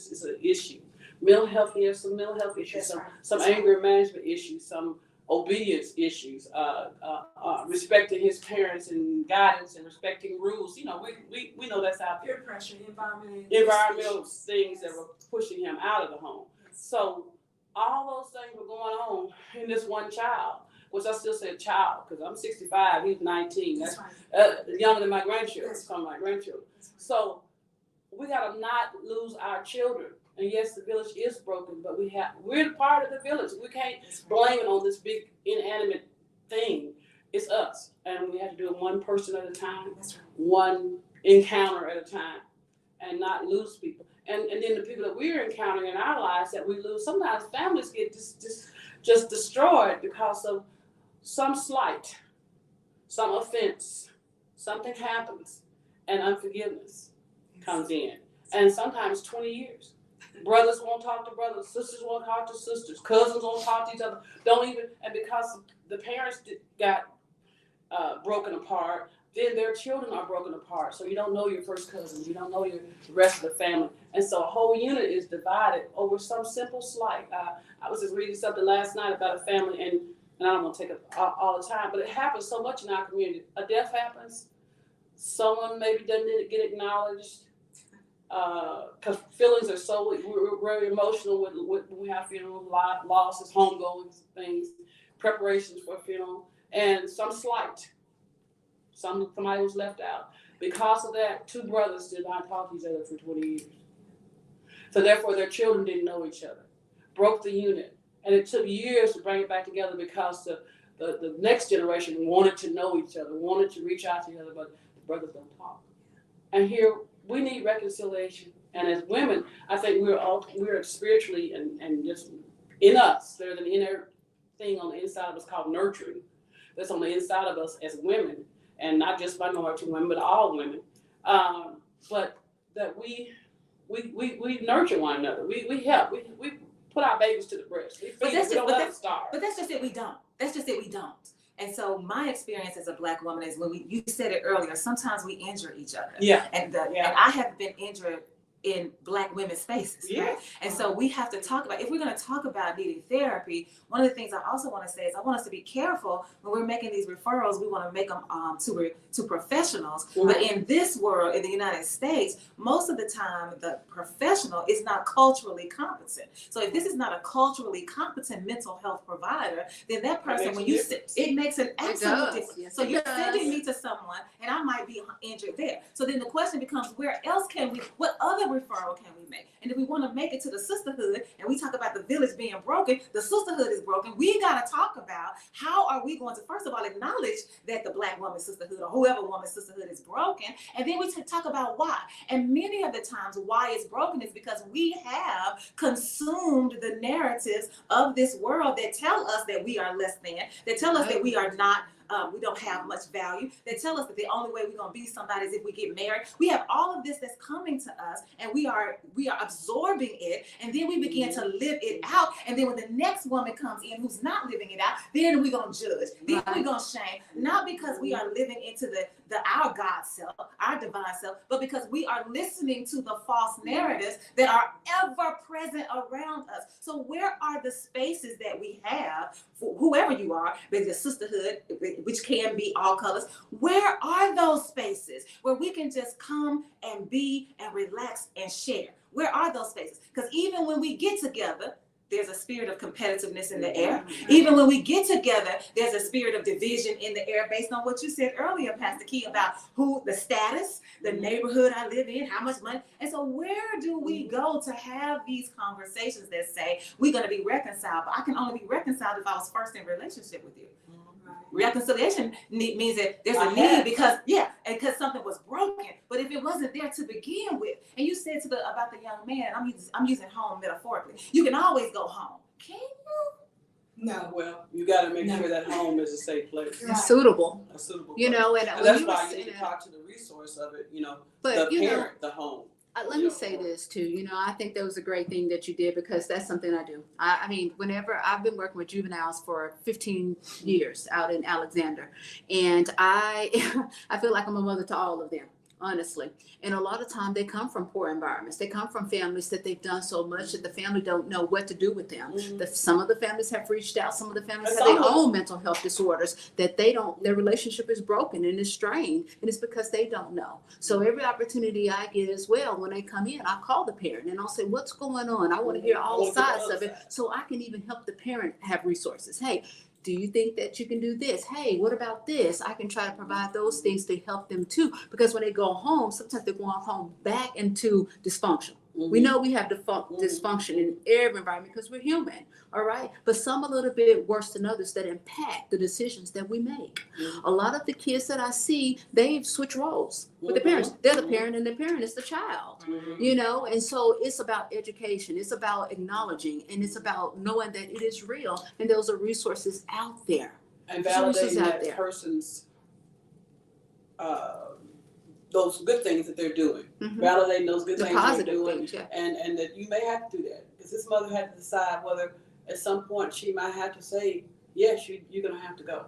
is an issue. Mental health, he has some mental health issues, some anger management issues, some obedience issues, respecting his parents and guidance and respecting rules. We know that's out there. Peer pressure, environmental things that were pushing him out of the home. So all those things were going on in this one child, which I still say child, because I'm 65, he's 19. That's younger than my grandchildren, some of my grandchildren. So we gotta not lose our children. And yes, the village is broken, but we're the part of the village. We can't blame it on this big inanimate thing. It's us. And we have to do it one person at a time, one encounter at a time, and not lose people. And then the people that we're encountering in our lives that we lose, sometimes families get just destroyed because of some slight, some offense, something happens, and unforgiveness comes in. And sometimes 20 years. Brothers won't talk to brothers, sisters won't talk to sisters, cousins won't talk to each other. And because the parents got broken apart, then their children are broken apart. So you don't know your first cousins, you don't know the rest of the family. And so a whole unit is divided over some simple slight. I was just reading something last night about a family, and I don't want to take it all the time, but it happens so much in our community. A death happens, someone maybe doesn't get acknowledged, because feelings are so, we're very emotional when we have funerals, losses, homegoings, things, preparations for a funeral, and some slight. Somebody was left out. Because of that, two brothers did not talk to each other for 20 years. So therefore, their children didn't know each other. Broke the unit. And it took years to bring it back together because the next generation wanted to know each other, wanted to reach out to each other, but the brothers don't talk. And here, we need reconciliation. And as women, I think we're spiritually and just in us, there's an inner thing on the inside of us called nurturing. That's on the inside of us as women, and not just minority women, but all women. But that we nurture one another. We help. We put our babies to the breast. We don't let them starve. But that's just it. We don't. That's just it. We don't. And so my experience as a Black woman is when you said it earlier, sometimes we injure each other. Yeah. And I have been injured in Black women's spaces, right? Yes. And so we have to talk about, if we're going to talk about needing therapy, one of the things I also want to say is I want us to be careful when we're making these referrals. We want to make them to professionals. But in this world, in the United States, most of the time, the professional is not culturally competent. So if this is not a culturally competent mental health provider, then that person, when you sit, it makes an absolute difference. Yes, So you're sending me to someone, and I might be injured there. So then the question becomes, where else can we, what other referral can we make? And if we want to make it to the sisterhood, and we talk about the village being broken, the sisterhood is broken, we got to talk about how are we going to, first of all, acknowledge that the Black woman sisterhood or whoever woman sisterhood is broken, and then we talk about why. And many of the times why it's broken is because we have consumed the narratives of this world that tell us that we are less than, that tell us that we are not, we don't have much value. They tell us that the only way we're going to be somebody is if we get married. We have all of this that's coming to us, and we are absorbing it, and then we begin to live it out. And then when the next woman comes in who's not living it out, then we're going to judge. Then we're going to shame, not because we are living into the our God self, our divine self, but because we are listening to the false narratives that are ever present around us. So where are the spaces that we have for whoever you are, maybe the sisterhood, which can be all colors, where are those spaces where we can just come and be and relax and share? Where are those spaces? Because even when we get together, there's a spirit of competitiveness in the air. Even when we get together, there's a spirit of division in the air based on what you said earlier, Pastor Key, about who, the status, the neighborhood I live in, how much money. And so where do we go to have these conversations that say we're going to be reconciled? But I can only be reconciled if I was first in relationship with you. Reconciliation means that there's a need because something was broken. But if it wasn't there to begin with, and you said about the young man, I'm using home metaphorically. You can always go home. Can you? No. Well, you got to make sure that home is a safe place. Right. Suitable. A suitable You place. know, and that's when why you you need to talk to the resource of it, but the parent, the home. Let me say this too. I think that was a great thing that you did, because that's something I do. I mean, whenever I've been working with juveniles for 15 years out in Alexander, and I feel like I'm a mother to all of them, honestly. And a lot of time they come from poor environments. They come from families that they've done so much that the family don't know what to do with them. Some of the families have reached out. Some of the families have their own mental health disorders that their relationship is broken and is strained, and it's because they don't know. So every opportunity I get as well, when they come in, I call the parent and I'll say, what's going on? I want to hear all sides of it, so I can even help the parent have resources. Hey, do you think that you can do this? Hey, what about this? I can try to provide those things to help them too. Because when they go home, sometimes they're going home back into dysfunction. We know we have dysfunction in every environment because we're human, all right? But some a little bit worse than others that impact the decisions that we make. A lot of the kids that I see, they've switched roles with the parents. They're the parent and the parent is the child, And so it's about education. It's about acknowledging, and it's about knowing that it is real, and those are resources out there. And validating that person's those good things that they're doing, validating those good things they're doing, and that you may have to do that, because this mother had to decide whether at some point she might have to say, yes, you're going to have to go.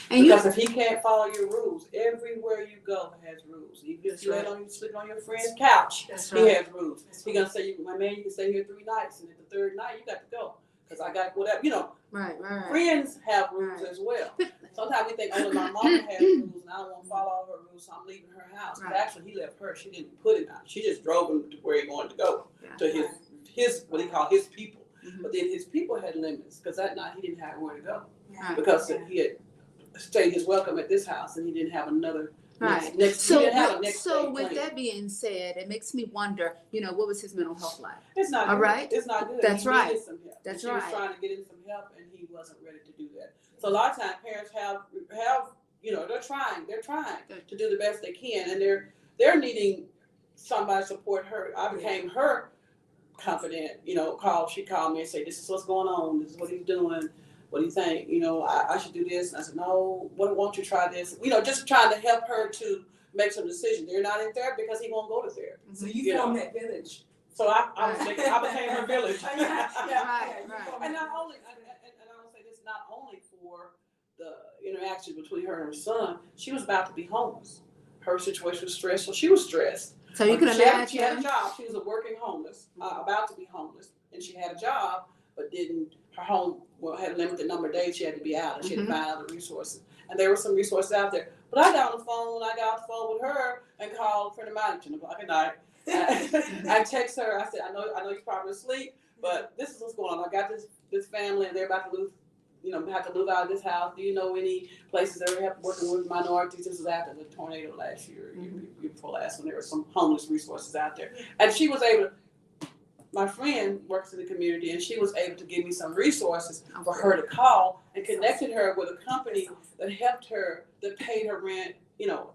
And because if he can't follow your rules, everywhere you go has rules. You can sleep on your friend's couch. He has rules. He's going to say, my man, you can stay here 3 nights, and at the 3rd night, you got to go. Because I got whatever, Right. Friends have rules as well. Sometimes we think, my mama has rules and I don't want to follow all her rules, so I'm leaving her house. But actually, he left her. She didn't put him out. She just drove him to where he wanted to go, to his what he called his people. But then his people had limits, because that night he didn't have where to go. Because he had stayed his welcome at this house, and he didn't have another. So with that being said, it makes me wonder, what was his mental health like? It's not good. Right? It's not good. That's right. Needed some help. She was trying to get him some help, and he wasn't ready to do that. So a lot of times parents have they're trying to do the best they can, and they're needing somebody to support her. I became her confidant. She called me and said, this is what's going on. This is what he's doing. What do you think? I should do this. And I said, no, why don't you try this? Just trying to help her to make some decisions. They're not in therapy because he won't go to therapy. So you formed that village. So I became her village. Right. And not only, and I will say this, not only for the interaction between her and her son, she was about to be homeless. Her situation was stressful. She was stressed. So you can She had a imagine. job. She was a working homeless, about to be homeless, and she had a job, but her home had a limited number of days she had to be out, and she had to find other resources. And there were some resources out there. But I got on the phone with her and called a friend of mine at 10 o'clock at night. I text her. I said, I know you're probably asleep, but this is what's going on. I got this family, and they're about to have to move out of this house. Do you know any places that are working with minorities? This was after the tornado last year, year before last, when there were some homeless resources out there. And she was able to, my friend works in the community, and she was able to give me some resources for her to call, and connected her with a company that helped her, that paid her rent.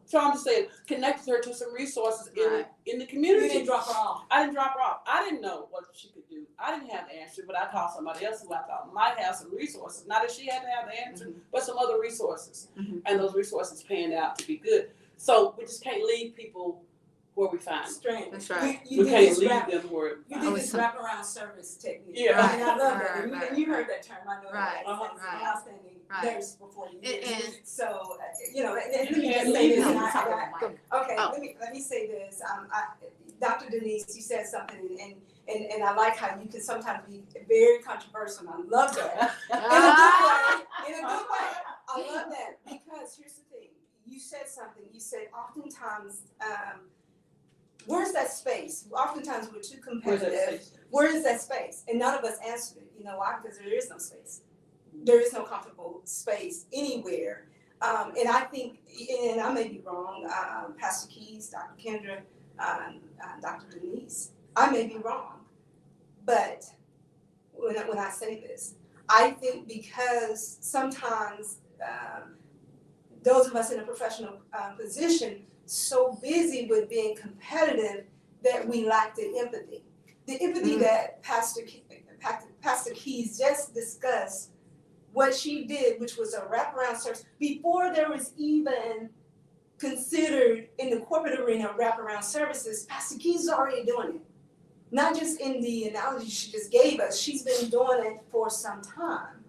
So I'm just saying, connected her to some resources in the community. You didn't drop her off. I didn't drop her off. I didn't know what she could do. I didn't have the answer, but I called somebody else who I thought might have some resources. Not that she had to have the answer, but some other resources. And those resources panned out to be good. So we just can't leave people where we find them. Strange. That's right. You We did can't this leave wrap- them where. You did this wraparound service technique. Yeah. I mean, I love that. Right. And you heard that term. I know Right. that. It's Right. an outstanding Right. nurse before you. And- So, let me Yeah, just say this. leave And them. okay, Oh. let me say this. Dr. Denise, you said something, and I like how you can sometimes be very controversial. And I love that. In a good way. I love that because here's the thing. You said something. You said oftentimes, where's that space? Oftentimes we're too competitive. Where is that space? And none of us answered it. You know why? Because there is no space. There is no comfortable space anywhere. And I think, and I may be wrong, Pastor Keys, Dr. Kendra, Dr. Denise, I may be wrong. But when I say this, I think because sometimes those of us in a professional position so busy with being competitive that we lack the empathy. The empathy that Pastor Keys just discussed, what she did, which was a wraparound service, before there was even considered in the corporate arena wraparound services, Pastor Keys is already doing it. Not just in the analogy she just gave us, she's been doing it for some time.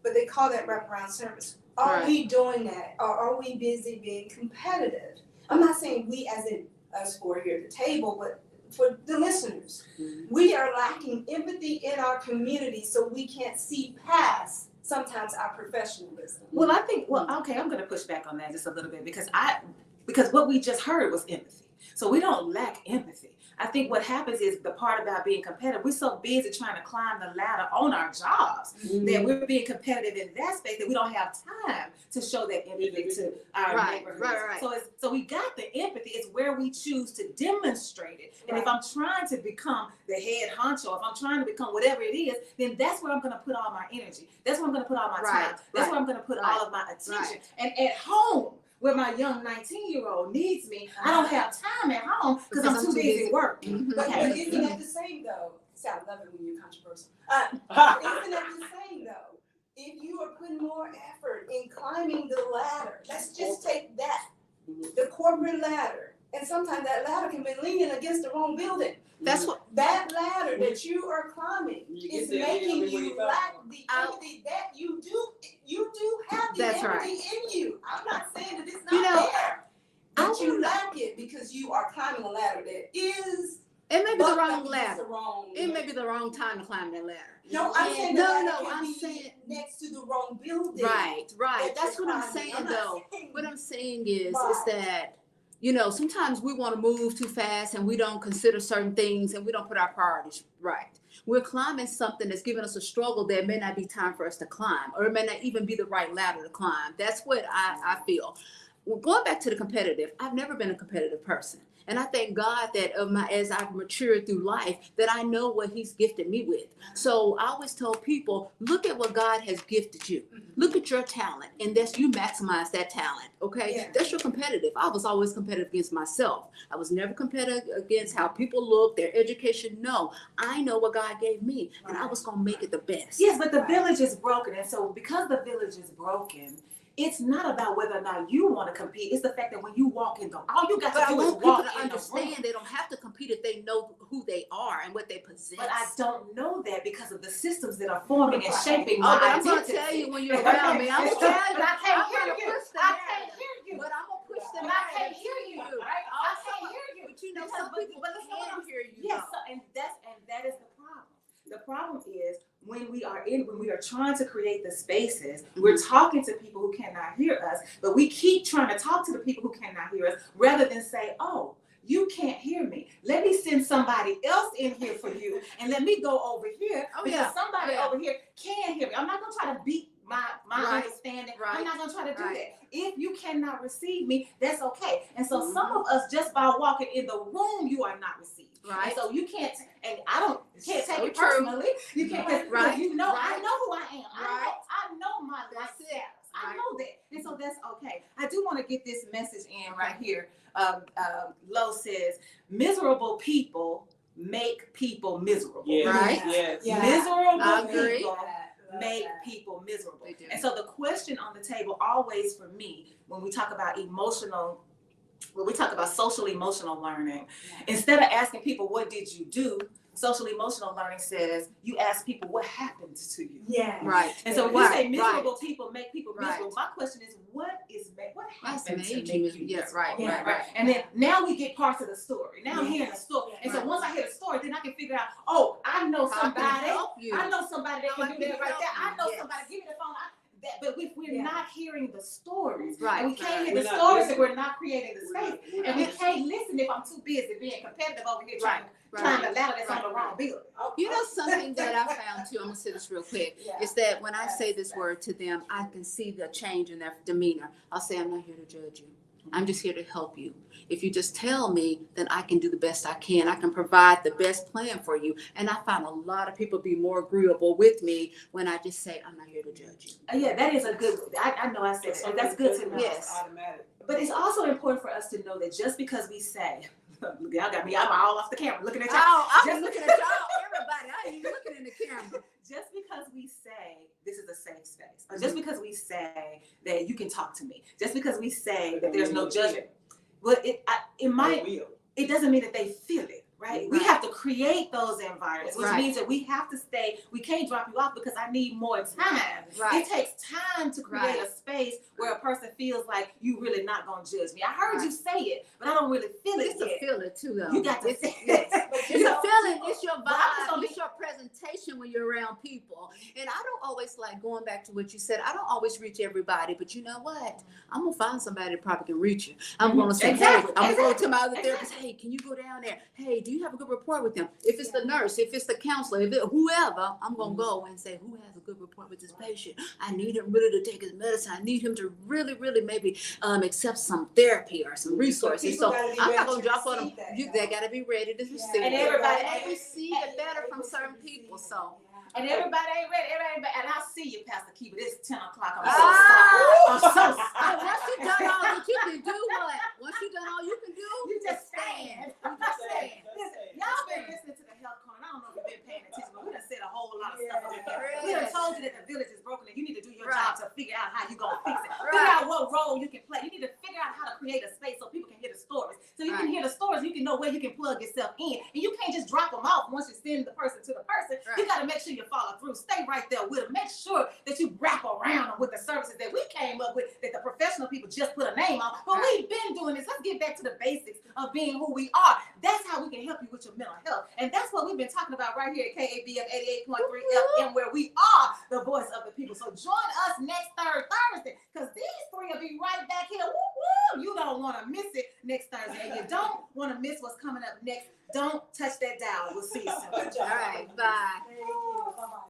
But they call that wraparound service. Are we doing that? Or are we busy being competitive? I'm not saying we as in us four here at the table, but for the listeners. We are lacking empathy in our community, so we can't see past sometimes our professionalism. Well, I think, okay, I'm going to push back on that just a little bit because what we just heard was empathy. So we don't lack empathy. I think what happens is the part about being competitive, we're so busy trying to climb the ladder on our jobs that we're being competitive in that space that we don't have time to show that empathy to our neighborhoods. Right. So we got the empathy. It's where we choose to demonstrate it. And if I'm trying to become the head honcho, if I'm trying to become whatever it is, then that's where I'm going to put all my energy. That's where I'm going to put all my time. That's where I'm going to put all of my attention. And at home, where my young 19-year-old needs me, I don't have time at home because I'm too busy working. But isn't that the same though? See, I love it when you're controversial. Isn't that the same though? If you are putting more effort in climbing the ladder, let's just take that, the corporate ladder. And sometimes that ladder can be leaning against the wrong building. That's what. That ladder that you are climbing is making you lack the empathy that you do have the empathy in you. I'm not saying that it's not there, but you lack it because you are climbing a ladder that is. It may be the wrong ladder. It may be the wrong time to climb that ladder. No, I'm saying I'm saying next to the wrong building. Right. That's what I'm saying though. What I'm saying is that, sometimes we want to move too fast and we don't consider certain things and we don't put our priorities right. We're climbing something that's giving us a struggle that may not be time for us to climb, or it may not even be the right ladder to climb. That's what I feel. Well, going back to the competitive, I've never been a competitive person. And I thank God that as I've matured through life, that I know what he's gifted me with. So I always tell people, look at what God has gifted you. Look at your talent, and you maximize that talent, okay? Yeah. That's your competitive. I was always competitive against myself. I was never competitive against how people look, their education. No, I know what God gave me, and I was going to make it the best. Yes, but the village is broken. And so because the village is broken, it's not about whether or not you want to compete. It's the fact that when you walk in all you got to do is walk in the room. They don't have to compete if they know who they are and what they possess. But I don't know that because of the systems that are forming and shaping my I'm identity. going to tell you when you're around me. I'm going to tell you. I can't hear you. But I'm going to push the I can't hear you. I can't hear you. you know, Because- some people but listen to what can't I'm- hear you. Yes, though. so, and that is the problem. The problem is when we are trying to create the spaces, we're talking to people who cannot hear us, but we keep trying to talk to the people who cannot hear us rather than say, oh, you can't hear me. Let me send somebody else in here for you, and let me go over here because somebody over here can hear me. I'm not gonna try to beat my Right. understanding. Right. I'm not gonna try to do Right. that. If you cannot receive me, that's okay. And so some of us, just by walking in the room, you are not received. Right. And so you can't, and you can't take So it true. personally. You can't, because Right. you know, Right. I know who I am. Right. I know my life That's it. status. I Right. know that. And so that's okay. I do want to get this message in right here. Lo says, miserable people make people miserable. Yes. Right. Yes. Yeah. Miserable I agree. people Love make that. people miserable. They do. And so the question on the table always for me, when we talk about when we talk about social emotional learning, instead of asking people, what did you do? Social emotional learning says, you ask people, what happened to you? Yeah. Right. And so when you Right, say miserable people make people Right. miserable, my question is, what That's happened to made make you you miserable. Yeah, miserable? right, Yeah. right, right. And then now we get parts of the story. Now I'm Yeah. hearing the story. And so Right. once I hear the story, then I can figure out, oh, I know How can I somebody. help you? I know somebody that How can I do can that right help there. I you. know Yes. somebody. Give me the phone. But if we're Yeah. not hearing the stories, Right. and we can't hear We're the not stories, listening. and we're not creating the space, We're and we not can't listen if I'm too busy being competitive over here trying Right. to ladder that's on the wrong building. You know something that I found too, I'm gonna say this real quick, Yeah. is that when I say this word to them, I can see the change in their demeanor. I'll say, I'm not here to judge you. I'm just here to help you. If you just tell me, then I can do the best I can. I can provide the best plan for you. And I find a lot of people be more agreeable with me when I just say, I'm not here to judge you. Yeah, that is a good. I know I said that. That's good to know. Yes. Automatic. But it's also important for us to know that just because we say, y'all got me, I'm all off the camera looking at y'all. Oh, I'm Just- looking at y'all, everybody. I ain't even looking in the camera. Just because we say this is a safe space, or just because we say that you can talk to me, just because we say that there's no judgment, well, it doesn't mean that they feel it, right? We Right. have to create those environments, which Right. means that we have to stay. We can't drop you off because I need more time. Right. It takes time to create Right. a space where a person feels like you really not gonna judge me. I heard Right. you say it, but I don't really feel it It's a yet. feeling too, though. You got to It's, say yes. it. It's You a know? feeling. It's your But I'm just vibe. gonna It's your presentation when you're around people. And I don't always like going back to what you said. I don't always reach everybody, but you know what? I'm gonna find somebody that probably can reach you. I'm gonna say, Exactly. hey, I'm gonna go to my other Exactly. therapist. Hey, can you go down there? Hey, do you have a good rapport with them? If it's the nurse, if it's the counselor, if it whoever, I'm gonna go and say, who has a good rapport with this patient? I need him really to take his medicine. I need him to really, really maybe accept some therapy or some resources. people So gotta be I'm ready not gonna to drop on them. receive that, They gotta be ready to receive And it. everybody- They receive it better from certain people. So And everybody ain't ready. And I see you, Pastor Key, but it's 10 o'clock. I'm so Ah! sorry. I'm so and sorry. once you done all that you can do, what? Once you done all you can do, You just stand. You just stand. Listen, y'all been listening to the health corner. I don't know if you've been paying attention, but we done said a whole lot of stuff over here. We done Yes. told you that the village is broken and you need to do your Right. job to figure out how you gonna fix it. Right. Figure out what role you can play. You need to figure out how to create a space so people can hear the stories. So you can Right. hear the stories, you can know where you can plug yourself in. And you can't just drop them off once you send the person to the person. Right. You gotta make sure you follow through. Stay right there with them. Make sure that you wrap around them with the services that we came up with, that the professional people just put a name on. But Right. we've been doing this. Let's get back to the basics of being who we are. That's how we can help you with your mental health. And that's what we've been talking about right here at KABF 88.3 FM, where we are the voice of the people. So join us next Thursday, because these three will be right back here. Woo, woo. You don't want to miss it next Thursday. And you don't want to miss what's coming up next. Don't touch that dial. We'll see you soon. all right, bye.